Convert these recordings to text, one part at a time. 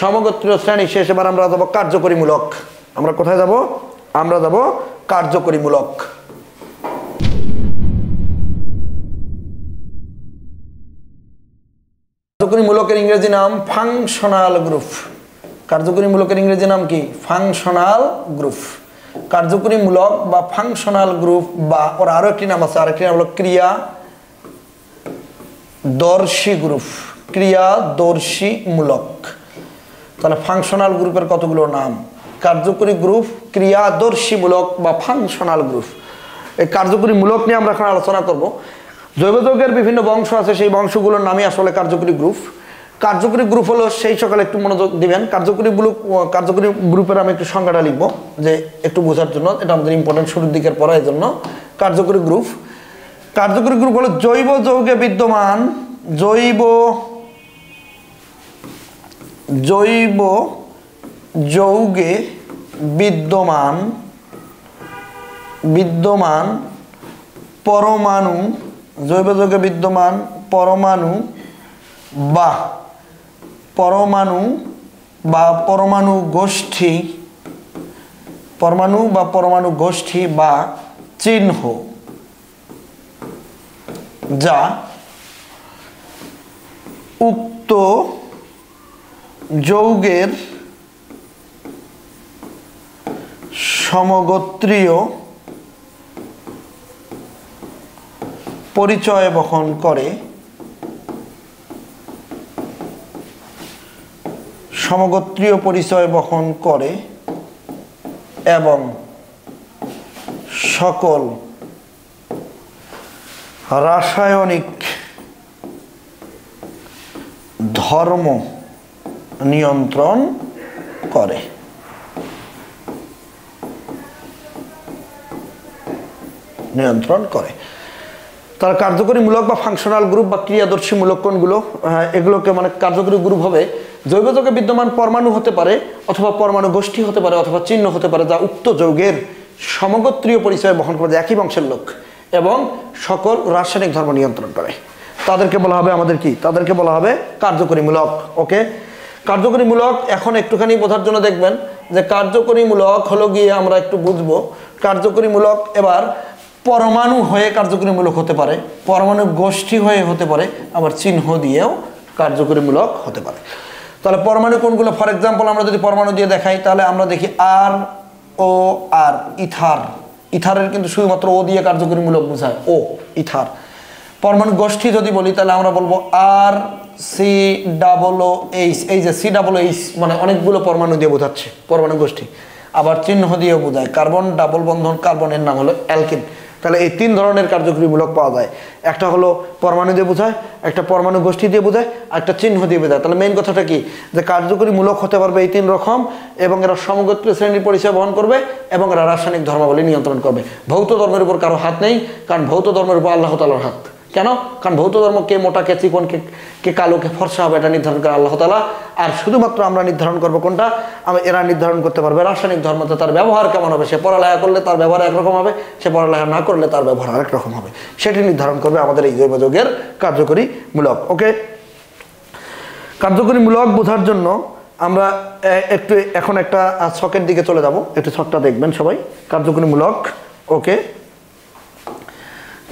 সমগোত্রীয় শ্রেণী শেষ। এবার আমরা যাব কার্যকরীমূলক। আমরা কোথায় যাব? আমরা যাব কার্যকরীমূলক। কার্যকরীমূলকের ইংরেজি নাম ফাংশনাল গ্রুপ। কার্যকরীমূলকের ইংরেজি নাম কি? Functional group. কার্যকরীমূলক বা ফাংশনাল গ্রুপ, বা ওর আরো একটি নাম আছে, আরেকটি নাম হলো ক্রিয়াদর্শী গ্রুপ। ক্রিয়াদর্শীমূলক। তাহলে ফাংশনাল গ্রুপের কতগুলো নাম? কার্যকরী গ্রুপ, ক্রিয়াদর্শীমূলক বা ফাংশনাল গ্রুপ। এই কার্যকরীমূলক নিয়ে আমরা এখন আলোচনা করব। জৈব যৌগের বিভিন্ন বংশ আছে, সেই বংশগুলোর নামই আসলে কার্যকরী গ্রুপ। কার্যকরী গ্রুপ হলো সেই সকালে একটু মনোযোগ দিবেন। কার্যকরী গ্রুপের আমি একটু সংজ্ঞাটা লিখবো যে একটু বোঝার জন্য, এটা আমাদের ইম্পর্টেন্ট শুরুর দিকের পড়া, এই জন্য কার্যকরী গ্রুপ। কার্যকরী গ্রুপ হলো জৈব যৌগে বিদ্যমান যৌগে বিদ্যমান পরমাণু, জৈব যৌগে বিদ্যমান পরমাণু বা পরমাণু গোষ্ঠী বা চিহ্ন, যা উক্ত যৌগের সমগোত্রীয় পরিচয় বহন করে, এবং সকল রাসায়নিক ধর্ম নিয়ন্ত্রণ করে। তার কার্যকরীমূলক বা ফাংশনাল গ্রুপ বা ক্রিয়াদর্শীমূলক কোনগুলো? এগুলোকে মানে কার্যকরী গ্রুপ হবে জৈব যৌগে বিদ্যমান পরমাণু হতে পারে, অথবা পরমাণু গোষ্ঠী হতে পারে, অথবা চিহ্ন হতে পারে, যা উক্ত যৌগের সমগোত্রীয় পরিচয় বহন করে, একই বংশের লোক, এবং সকল রাসায়নিক ধর্ম নিয়ন্ত্রণ করে। তাদেরকে বলা হবে আমাদের কি? তাদেরকে বলা হবে কার্যকরীমূলক। ওকে, কার্যকরীমূলক এখন একটুখানি বোঝার জন্য দেখবেন যে কার্যকরীমূলক হলো গিয়ে আমরা একটু বুঝবো। কার্যকরীমূলক এবার পরমাণু হয়ে কার্যকরীমূলক হতে পারে, পরমাণু গোষ্ঠী হয়ে হতে পারে, আবার চিহ্ন দিয়েও কার্যকরীমূলক হতে পারে। তাহলে পরমাণু কোনগুলো? ফর এক্সাম্পল আমরা যদি পরমাণু দিয়ে দেখাই, তাহলে আমরা দেখি আর ও আর, ইথারের কিন্তু শুধুমাত্র ও দিয়ে কার্যকরীমূলক বোঝায়, ও ইথার। পরমাণু গোষ্ঠী যদি বলি তাহলে আমরা বলবো আর সি ডাবল ও এইচ। এই যে সি ডাবল এইচ মানে অনেকগুলো পরমাণু দিয়ে বোঝাচ্ছে পরমাণু গোষ্ঠী। আবার চিহ্ন দিয়েও বোঝায়, কার্বন ডাবল বন্ধন কার্বনের নাম হলো অ্যালকিন। তাহলে এই তিন ধরনের কার্যকরীমূলক পাওয়া যায়। একটা হলো পরমাণু দিয়ে বোঝায়, একটা পরমাণু গোষ্ঠী দিয়ে বোঝায়, একটা চিহ্ন দিয়ে বোঝায়। তাহলে মেইন কথাটা কি? যে কার্যকরীমূলক হতে পারবে এই তিন রকম, এবং এরা সমগোত্রীয় শ্রেণীর পরিচয় বহন করবে, এবং এরা রাসায়নিক ধর্মাবলী নিয়ন্ত্রণ করবে। ভৌত ধর্মের উপর কারো হাত নেই, কারণ ভৌত ধর্মের উপর আল্লাহ তাআলার হাত। কেন? কারণ ভৌত ধর্ম কে মোটা, কে চিকন, কে কালো, কে ফর্সা হবে, এটা নির্ধারণ করে আল্লাহ তাআলা। আর শুধুমাত্র আমরা নির্ধারণ করবো কোনটা? এরা নির্ধারণ করতে পারবে রাসায়নিক ধর্মতে তার ব্যবহার কেমন হবে। সে পড়ালেখা করলে তার ব্যবহার একরকম হবে, সে পড়ালেখা না করলে তার ব্যবহার আরেক রকম হবে। সেটি নির্ধারণ করবে আমাদের এই জৈব যৌগের কার্যকরীমূলক। ওকে, কার্যকরীমূলক বোঝার জন্য আমরা একটু এখন একটা ছকের দিকে চলে যাব। একটু ছকটা দেখবেন সবাই। কার্যকরীমূলক, ওকে,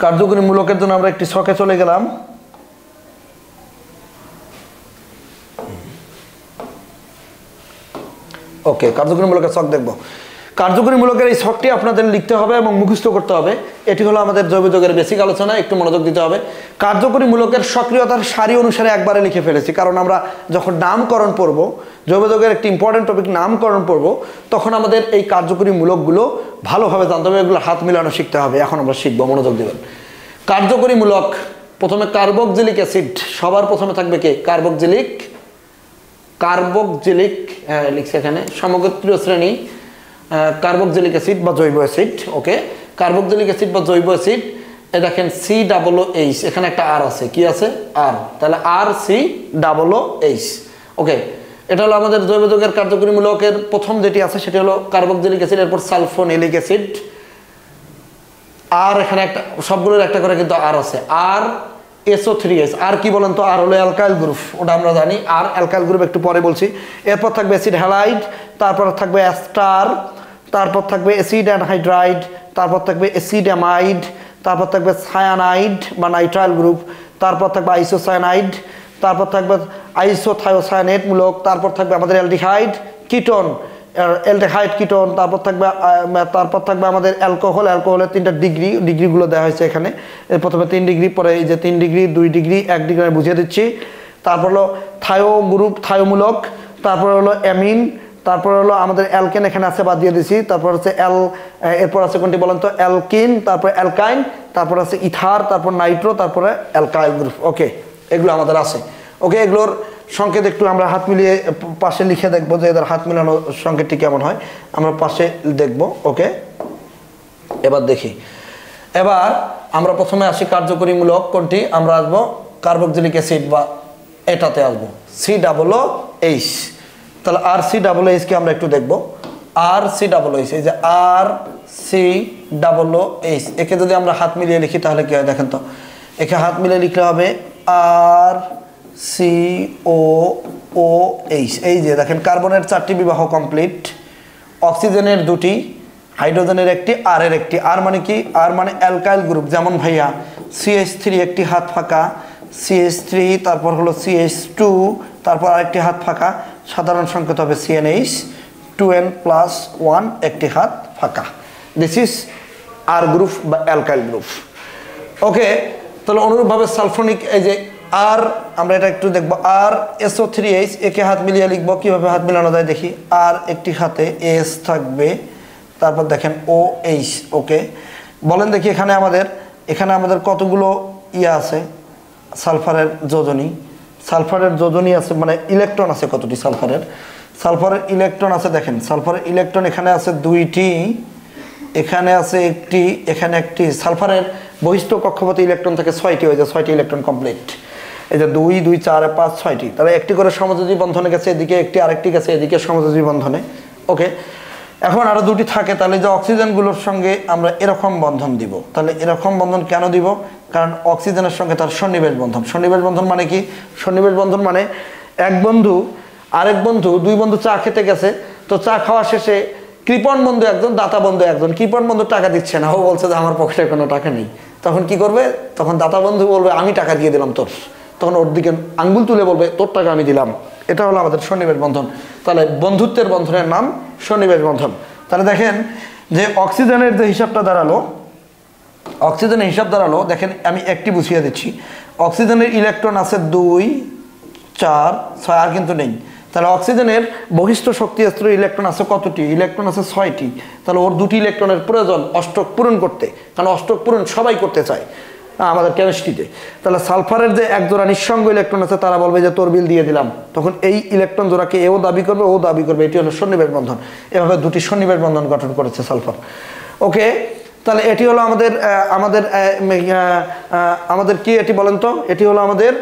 কার্যকরীমূলকের জন্য আমরা একটি ছকে চলে গেলাম। ওকে, কার্যকরীমূলকের ছক দেখব। কার্যকরীমূলকের এই ছকটি আপনাদের লিখতে হবে এবং মুখস্থ করতে হবে। এটি হলো আমাদের জৈব যৌগের বেসিক আলোচনা, একটু মনোযোগ দিতে হবে। কার্যকরীমূলকের সক্রিয়তার সারি অনুসারে একবারে লিখে ফেলেছি, কারণ আমরা যখন নামকরণ পড়ব, জৈব যৌগের একটি ইম্পর্টেন্ট টপিক নামকরণ পড়ব, তখন আমাদের এই কার্যকরীমূলকগুলো ভালোভাবে জানতে হবে, এগুলো হাত মিলানো শিখতে হবে। এখন আমরা শিখবো, মনোযোগ দেবেন। কার্যকরীমূলক, প্রথমে কার্বক্সিলিক অ্যাসিড, সবার প্রথমে থাকবে কে? কার্বক্সিলিক, লিখছে এখানে সমগোত্রীয় শ্রেণী কার্বক্সিলিক অ্যাসিড বা জৈব অ্যাসিড। ওকে, কার্বক্সিলিক অ্যাসিড বা জৈব অ্যাসিড। এ দেখেন সি ডাবল ও এইচ, এখানে একটা আর আছে, কি আছে? আর। তাহলে আর সি ডাবল ও এইচ। ওকে, এটা হলো আমাদের জৈব যৌগের কার্যকরীমূলকের প্রথম যেটি আছে সেটি হলো কার্বক্সিলিক অ্যাসিড, এরপর সালফোনিলিক অ্যাসিড। আর এখানে একটা, সবগুলোর একটা করে কিন্তু আর আছে, আর SO3H। আর কি বলেন তো? আর হলো অ্যালকাইল গ্রুপ, ওটা আমরা জানি। আর অ্যালকাইল গ্রুপ একটু পরে বলছি। এরপর থাকবে অ্যাসিড হ্যালাইড, তারপর থাকবে অ্যাস্টার, তারপর থাকবে অ্যাসিড অ্যানহাইড্রাইড, তারপর থাকবে অ্যাসিড অ্যামাইড, তারপর থাকবে সায়ানাইড বা নাইট্রাইল গ্রুপ, তারপর থাকবে আইসোসায়ানাইড, তারপর থাকবে আইসোথায়োসায়ানেট মূলক, তারপর থাকবে আমাদের অ্যালডিহাইড কিটোন, অ্যালডিহাইড কিটোন, তারপর থাকবে আমাদের অ্যালকোহল। অ্যালকোহলের 3টা ডিগ্রিগুলো দেওয়া হয়েছে এখানে। প্রথমে 3 ডিগ্রি, পরে এই যে 3 ডিগ্রি, 2 ডিগ্রি, 1 ডিগ্রি আমি বুঝিয়ে দিচ্ছি। তারপর হলো থায়ো গ্রুপ, থায়োমূলক, তারপর হলো অ্যামিন, তারপর হলো আমাদের অ্যালকেন এখানে আছে, বাদ দিয়ে দিছি। তারপর হচ্ছে এরপর আছে কোনটি বলেন তো? অ্যালকিন, তারপর অ্যালকাইন, তারপর আছে ইথার, তারপর নাইট্রো, তারপরে অ্যালকাইল গ্রুপ। ওকে, এগুলো আমাদের আছে। ওকে, এগুলোর সংকেত একটু আমরা হাত মিলিয়ে পাশে লিখে দেখবো যে এদের হাত মিলানো সংকেতটি কেমন হয়, আমরা পাশে দেখব। ওকে, এবার দেখি। এবার আমরা প্রথমে আসি কার্যকরীমূলক কোনটি, আমরা আসবো কার্বক্সিলিক অ্যাসিড বা এটাতে আসবো COOH। তাহলে RCOOH কে আমরা একটু দেখবো। RCOOH, এই যে RCOOH, একে যদি আমরা হাত মিলিয়ে লিখি তাহলে কি হয় দেখেন তো। একে হাত মিলিয়ে লিখলে হবে RCOOH। এই যে দেখেন, কার্বনের 4টি বিবাহ কমপ্লিট, অক্সিজেনের 2টি, হাইড্রোজেনের 1টি, আর এর 1টি। আর মানে কি? আর মানে অ্যালকাইল গ্রুপ, যেমন ভাইয়া CH3 একটি হাত ফাঁকা, CH3, তারপর হলো CH2, তারপর আরেকটি হাত ফাঁকা, সাধারণ সংকেত হবে CnH, 2n+1 একটি হাত ফাঁকা। দিস ইজ আর গ্রুপ বা অ্যালকাইল গ্রুপ। ওকে, তাহলে অনুরূপভাবে সালফোনিক, এই যে আর, আমরা এটা একটু দেখবো। আর SO3H, একে হাত মিলিয়ে লিখবো। কিভাবে হাত মিলানো যায় দেখি। আর একটি হাতে S থাকবে, তারপর দেখেন OH। ওকে, বলেন দেখি এখানে আমাদের কতগুলো আছে সালফারের যোজনী। সালফারের যোজনী আছে, মানে ইলেকট্রন আছে কতটি সালফারের ইলেকট্রন আছে। দেখেন সালফারের ইলেকট্রন এখানে আছে 2টি, এখানে আছে 1টি, এখানে 1টি। সালফারের বহিষ্ঠ কক্ষপথে ইলেকট্রন থাকে 6টি, হয়ে যায় 6টি ইলেকট্রন কমপ্লিট। এই যে 2, 2, 4, 5, 6টি। তাহলে একটি করে সমযোজী বন্ধনে গেছে এদিকে, একটি আরেকটি গেছে এদিকে সমযোজী বন্ধনে। ওকে, এখন আরো 2টি থাকে, তাহলে যে অক্সিজেনগুলোর সঙ্গে আমরা এরকম বন্ধন দিব। তাহলে এরকম বন্ধন কেন দিব? কারণ অক্সিজেনের সঙ্গে তার সন্নিবেশ বন্ধন। সন্নিবেশ বন্ধন মানে কি? সন্নিবেশ বন্ধন মানে এক বন্ধু আরেক বন্ধু, 2 বন্ধু চা খেতে গেছে, তো চা খাওয়া শেষে কৃপণ বন্ধু একজন, দাতা বন্ধু একজন। কৃপণ বন্ধু টাকা দিচ্ছে না, ও বলছে যে আমার পকেটে কোনো টাকা নেই। তখন কি করবে? তখন দাতা বন্ধু বলবে আমি টাকা দিয়ে দিলাম তোর। তখন ওর দিকে আঙ্গুল তুলে বলবে তোর টাকা আমি দিলাম। এটা হলো আমাদের সন্নিবেশ বন্ধন। তাহলে বন্ধুত্বের বন্ধনের নাম সন্নিবেশ বন্ধন। তাহলে দেখেন যে অক্সিজেনের যে হিসাবটা দাঁড়ালো, দেখেন আমি একটি বুঝিয়ে দিচ্ছি। অক্সিজেনের ইলেকট্রন আছে 2, 4, 6, আর কিন্তু নেই। তাহলে অক্সিজেনের বহিষ্ঠ শক্তি স্তরে ইলেকট্রন আছে কতটি? ইলেকট্রন আছে 6টি। তাহলে ওর 2টি ইলেকট্রনের প্রয়োজন অষ্টক পূরণ করতে, কারণ অষ্টক পূরণ সবাই করতে চায় আমাদের কেমিস্ট্রিতে। তাহলে সালফারের যে এক জোড়া নিঃসঙ্গ ইলেকট্রন আছে, তারা বলবে যে তোর বিল দিয়ে দিলাম। তখন এই ইলেকট্রন জোড়াকে এও দাবি করবে, ও দাবি করবে। এটি হলো সন্নিবেশ বন্ধন। এভাবে 2টি সন্নিবেশ বন্ধন গঠন করেছে সালফার। ওকে, তাহলে এটি হলো আমাদের কি এটি বলেন তো? এটি হলো আমাদের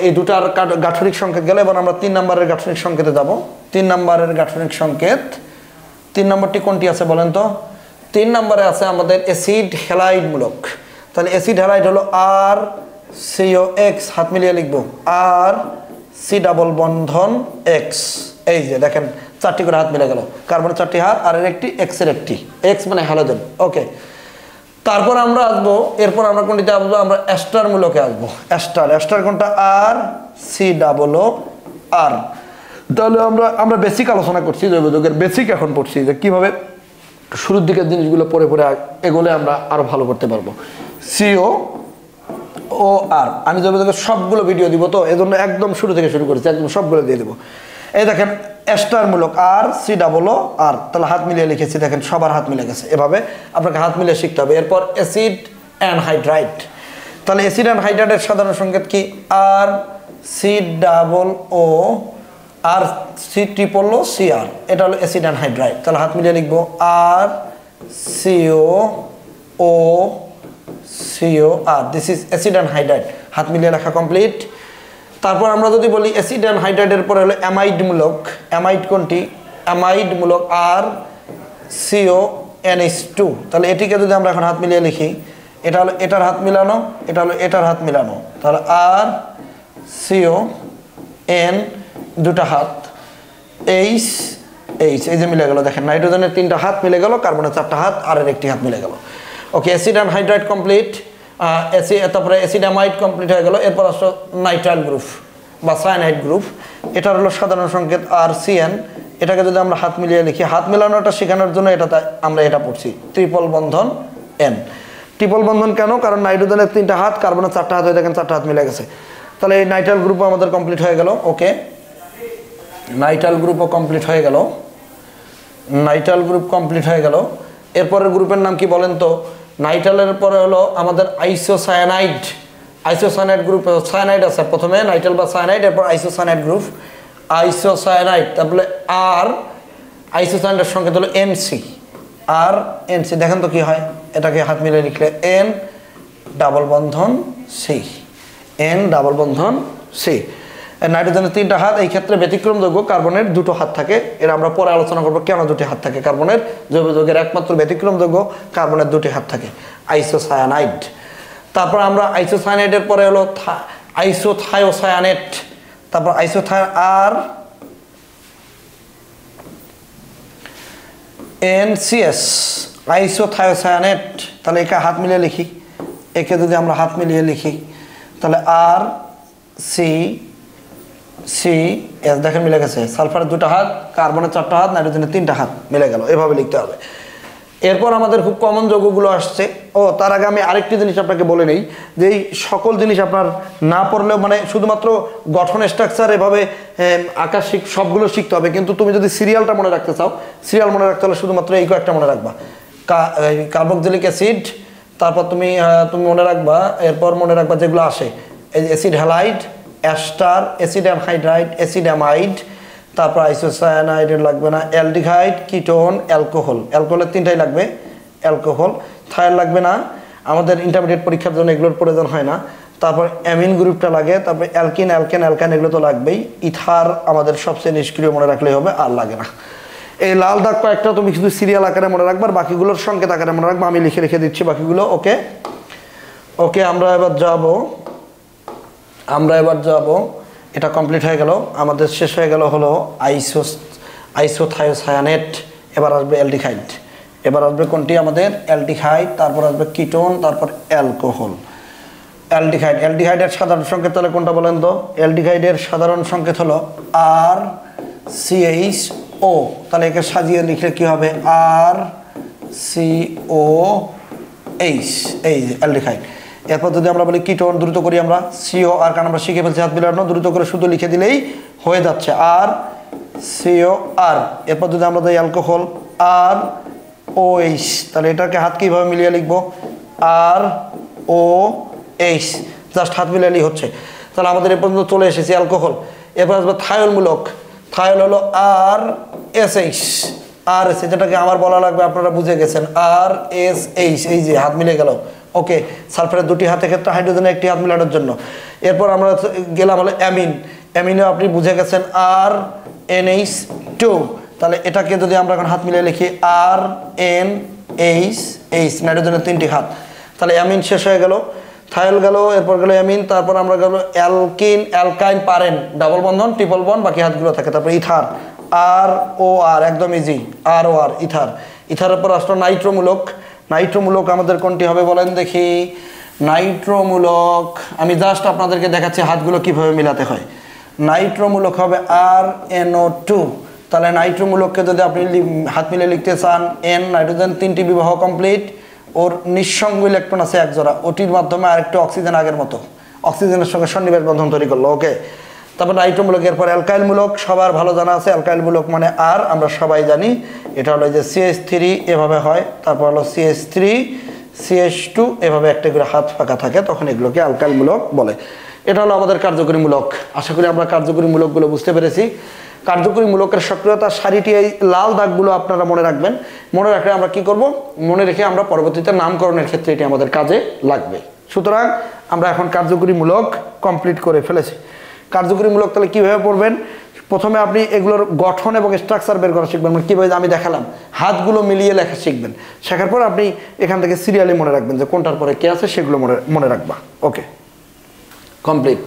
এই দুটার গাঠনিক সংকেত গেল। এবার আমরা 3 নম্বরের গাঠনিক সংকেতে যাব। 3 নম্বরের গাঠনিক সংকেত, 3 নম্বরটি কোনটি আছে বলেন তো? 3 নম্বরে আছে আমাদের অ্যাসিড হ্যালাইড মূলক। তাহলে অ্যাসিড হ্যালাইড হলো RCOX, হাত মিলিয়ে লিখবো RC+X। এই যে দেখেন 4টি করে হাত মিলে গেল, কার্বনের 4টি হাত, আর এর একটি, X এর একটি। X মানে হ্যালোজেন। ওকে, তারপর আমরা আসবো, এরপর আমরা কোনটিতে আসবো? আমরা অ্যাস্টার মূলকে আসবো। অ্যাস্টার কোনটা? RCOOR। তাহলে আমরা বেসিক আলোচনা করছি, জৈব যৌগের বেসিক এখন পড়ছি, যে কিভাবে শুরুর দিকের জিনিসগুলো পড়ে এগোলে আমরা আরো ভালো করতে পারবো। COOR, আমি জৈব যৌগের সবগুলো ভিডিও দিব, তো এজন্য একদম শুরু থেকে শুরু করেছি, একদম সবগুলো দিয়ে দেবো। এই দেখেন অ্যাস্টার মূলক RCOOR। তাহলে হাত মিলিয়ে লিখেছি, দেখেন সবার হাত মিলে গেছে। এভাবে আপনাকে হাত মিলিয়ে শিখতে হবে। এরপর অ্যাসিড অ্যানহাইড্রাইড। তাহলে অ্যাসিড অ্যানহাইড্রাইডের সাধারণ সংকেত কি? RC+OCR। এটা হলো অ্যাসিড অ্যানহাইড্রাইড। তাহলে হাত মিলিয়ে লিখবো RCOOR। This is acid anhydride. হাত মিলিয়ে লেখা কমপ্লিট। তারপর আমরা যদি বলি অ্যাসিড অ্যানহাইড্রাইডের পরে হলো অ্যামাইড মূলক। অ্যামাইড কোনটি? অ্যামাইড মূলক RCONH2। তাহলে এটিকে যদি আমরা এখন হাত মিলিয়ে লিখি, এটা হলো এটার হাত মিলানো, এটা হলো এটার হাত মিলানো, তাহলে আর সিও এন দুটা হাত, এইচ এইচ, এই যে মিলে গেল। দেখেন নাইট্রোজেনের 3টা হাত মিলে গেল, কার্বনের 4টা হাত, আর এর একটি হাত মিলে গেল। ওকে, অ্যাসিড অ্যান্ড হাইড্রাইড কমপ্লিট, তারপরে অ্যাসিড অ্যামাইড কমপ্লিট হয়ে গেল। এরপর আসলো নাইট্রাইল গ্রুপ বা সায়ানাইড গ্রুপ, এটার হলো সাধারণ সংকেত আর সিএন। এটাকে যদি আমরা হাত মিলিয়ে লিখি, হাত মেলানোটা শেখানোর জন্য এটাতে আমরা এটা পড়ছি ট্রিপল বন্ধন এন। ট্রিপল বন্ধন কেন? কারণ নাইট্রোজেনের 3টা হাত, কার্বনের 4টা হাত হয়ে দেখেন 4টা হাত মিলে গেছে। তাহলে এই নাইট্রাইল গ্রুপও আমাদের কমপ্লিট হয়ে গেল। ওকে, নাইট্রাইল গ্রুপও কমপ্লিট হয়ে গেল, নাইট্রাইল গ্রুপ কমপ্লিট হয়ে গেল। এরপরের গ্রুপের নাম কি বলেন তো? নাইট্রাইলের পরে হলো আমাদের আইসোসায়ানাইড। আইসোসায়ানাইড গ্রুপ, সায়ানাইড আছে প্রথমে, নাইট্রাইল বা সায়ানাইড, এরপর আইসোসায়ানাইড গ্রুপ, আইসোসায়ানাইড। তারপরে আর আইসোসায়ানাইডের সংকেত হলো এনসি, আর এনসি। দেখেন তো কি হয়, এটাকে হাত মিলে লিখলে এন ডাবল বন্ধন সি, এন ডাবল বন্ধন সি। নাইট্রোজেনের 3টা হাত, এই ক্ষেত্রে ব্যতিক্রম যোগ্য, কার্বনের 2টো হাত থাকে। এর আমরা পরে আলোচনা করবো কেন 2টি হাত থাকে কার্বনের। জৈব যৌগের একমাত্র ব্যতিক্রম যোগ্য, কার্বনের 2টি হাত থাকে, আইসোসায়ানাইড। তারপর আমরা আইসোসায়ানাইডের পরে হলো আইসোথায়োসায়ানেট, তারপর আর এনসিএস, আইসোথায়োসায়ানেট। তাহলে একে হাত মিলিয়ে লিখি, একে যদি আমরা হাত মিলিয়ে লিখি তাহলে আর সি সি এস, দেখেন মিলে গেছে। সালফারের 2টা হাত, কার্বনের 4টা হাত, নাইট্রোজেনের 3টা হাত মিলে গেল। এভাবে লিখতে হবে। এরপর আমাদের খুব কমন যৌগগুলো আসছে। ও তার আগে আমি আরেকটি জিনিস আপনাকে বলে নেই, যে এই সকল জিনিস আপনার না পড়লেও, মানে শুধুমাত্র গঠন স্ট্রাকচার এভাবে আঁকা সবগুলো শিখতে হবে, কিন্তু তুমি যদি সিরিয়ালটা মনে রাখতে চাও, সিরিয়াল মনে রাখতে হলে শুধুমাত্র এই কয়েকটা মনে রাখবা। কার্বক্সিলিক অ্যাসিড, তারপর তুমি মনে রাখবা, এরপর মনে রাখবা যেগুলো আসে, acid halide, ester, acid anhydride, acid amide, তারপর আইসোসায়ানাইডের লাগবে না, অ্যালডিহাইড, কিটোন, অ্যালকোহল। অ্যালকোহলের 3টাই লাগবে, অ্যালকোহল। থায়ার লাগবে না, আমাদের ইন্টারমিডিয়েট পরীক্ষার জন্য এগুলোর প্রয়োজন হয় না। তারপর অ্যামিন গ্রুপটা লাগে, তারপর অ্যালকিন, অ্যালকেন, অ্যালকাইন, এগুলো তো লাগবেই। ইথার আমাদের সবচেয়ে নিষ্ক্রিয়, মনে রাখলেই হবে, আর লাগে না। এই লাল দাগ কয়েকটা তুমি শুধু সিরিয়াল আকারে মনে রাখবা, আর বাকিগুলোর সংকেত আকারে মনে রাখবা। আমি লিখে রেখে দিচ্ছি বাকিগুলো। ওকে ওকে, আমরা এবার যাব, এটা কমপ্লিট হয়ে গেল। আমাদের শেষ হয়ে গেল হলো আইসোথায়োসায়ানেট। এবার আসবে অ্যালডিহাইড, এবার আসবে কোনটি আমাদের? অ্যালডিহাইড, তারপর আসবে কিটোন, তারপর অ্যালকোহল। অ্যালডিহাইডের সাধারণ সংকেত তাহলে কোনটা বলেন তো? অ্যালডিহাইডের সাধারণ সংকেত হলো আর সিএইচ ও। তাহলে একে সাজিয়ে লিখলে কি হবে? আর সিও এইচ, এই যে অ্যালডিহাইড। এরপর যদি আমরা বলি কিটোন, দ্রুত করি আমরা, সিও আর, কারণ আমরা শিখে ফেলছি হাত মিলানো, দ্রুত করে শুধু লিখে দিলেই হয়ে যাচ্ছে, আর সিও আর। এরপর যদি আমরা দিই অ্যালকোহল, আর ও এইচ। তাহলে এটাকে হাত কীভাবে মিলিয়ে লিখবো? আর ও এইচ, জাস্ট হাত মিলালেই হচ্ছে। তাহলে আমাদের এ পর্যন্ত চলে এসেছি অ্যালকোহল। এরপর আসবে থায়োলমূলক, থায়োল হলো আর এস এইচ, আর এস, যেটাকে আমার বলা লাগবে, আপনারা বুঝে গেছেন, আর এস এইচ, এই যে হাত মিলে গেল। ওকে, সালফারের 2টি হাতের ক্ষেত্রে হাইড্রোজেনের 1টি হাত মিলানোর জন্য। এরপর আমরা গেলাম হলো অ্যামিন, অ্যামিনেও আপনি বুঝে গেছেন, আর এনএইচ 2। তাহলে এটাকে যদি আমরা এখন হাত মিলিয়ে লিখি, আর এন এইচ এইচ, নাইট্রোজেনের 3টি হাত। তাহলে অ্যামিন শেষ হয়ে গেল, থায়োল গেল, এরপর গেল অ্যামিন, তারপর আমরা গেল অ্যালকিন, অ্যালকাইন, পারেন, ডাবল বন্ধন, ট্রিপল বন্ধন, বাকি হাতগুলো থাকে। তারপর ইথার, আর ও আর, একদম ইজি, আর ও আর, ইথার। ইথারের পর আসলো নাইট্রোমূলক। নাইট্রোমূলক আমাদের কোনটি হবে বলেন দেখি? নাইট্রোমূলক আমি জাস্ট আপনাদেরকে দেখাচ্ছি হাতগুলো কিভাবে মিলাতে হয়। নাইট্রোমূলক হবে আর NO2। তাহলে নাইট্রোমূলককে যদি আপনি হাত মিলে লিখতে চান, এন, নাইট্রোজেন 3টি বিবাহ কমপ্লিট, ওর নিঃসঙ্গ ইলেকট্রন আছে এক জোড়া, ওটির মাধ্যমে আরেকটু অক্সিজেন আগের মতো অক্সিজেনের সঙ্গে সন্নিবেশ বন্ধন তৈরি করলো। ওকে, তারপর নাইট্রোমূলক। এরপর অ্যালকাইলমূলক, সবার ভালো জানা আছে, অ্যালকাইলমূলক মানে আর, আমরা সবাই জানি এটা হলো যে CH3 এভাবে হয়, তারপর হলো CH3 CH2 এভাবে একটা করে হাত ফাঁকা থাকে, তখন এগুলোকে অ্যালকাইলমূলক বলে। এটা হলো আমাদের কার্যকরী মূলক। আশা করি আমরা কার্যকরী মূলকগুলো বুঝতে পেরেছি। কার্যকরী মূলকের সক্রিয়তার সারিটি, এই লাল দাগগুলো আপনারা মনে রাখবেন। মনে রাখলে আমরা কি করব? মনে রেখে আমরা পরবর্তীতে নামকরণের ক্ষেত্রে এটি আমাদের কাজে লাগবে। সুতরাং আমরা এখন কার্যকরী মূলক কমপ্লিট করে ফেলেছি। কার্যকরী মূলক তাহলে কীভাবে পড়বেন? প্রথমে আপনি এগুলোর গঠন এবং স্ট্রাকচার বের করা শিখবেন, মানে কীভাবে আমি দেখালাম হাতগুলো মিলিয়ে লেখা শিখবেন। শেখার পর আপনি এখান থেকে সিরিয়ালি মনে রাখবেন যে কোনটার পরে কে আছে সেগুলো মনে রাখবা। ওকে, কমপ্লিট।